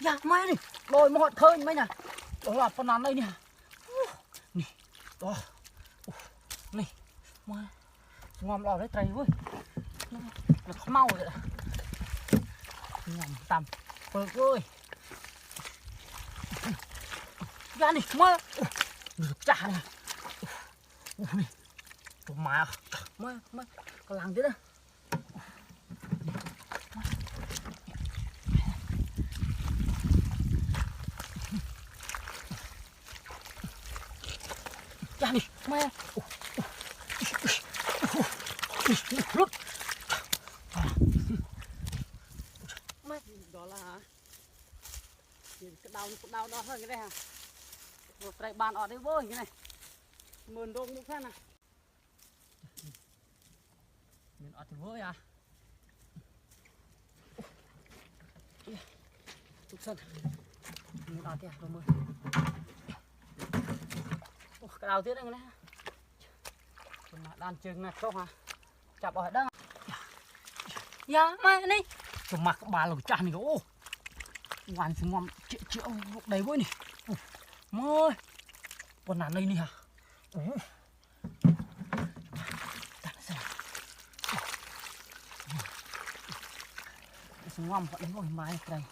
dạ mai này đôi một thơi mấy nè đó là con nắn đây nè nè đó nè mai ngon lò đấy trời ơi là không mau rồi ngon tầm bực ơi ra này mai được trả nè mai mai còn làm thế đó ra đi mai rút mai đó là cái đau đó hơn cái đây hả một cái bàn ở đây vô cái này mượn đông như thế này mình ở thì với à tục sân mình ở thì rồi mượn cái đầu tiên đây này đàn chừng này không à chập ở đây dạ mai đi cho mặc bà lồng tràn này ô hoàn xuống ngon triệu đầy với này mơ con nào đây nè hả xuống ngon vẫn đấy rồi mai đây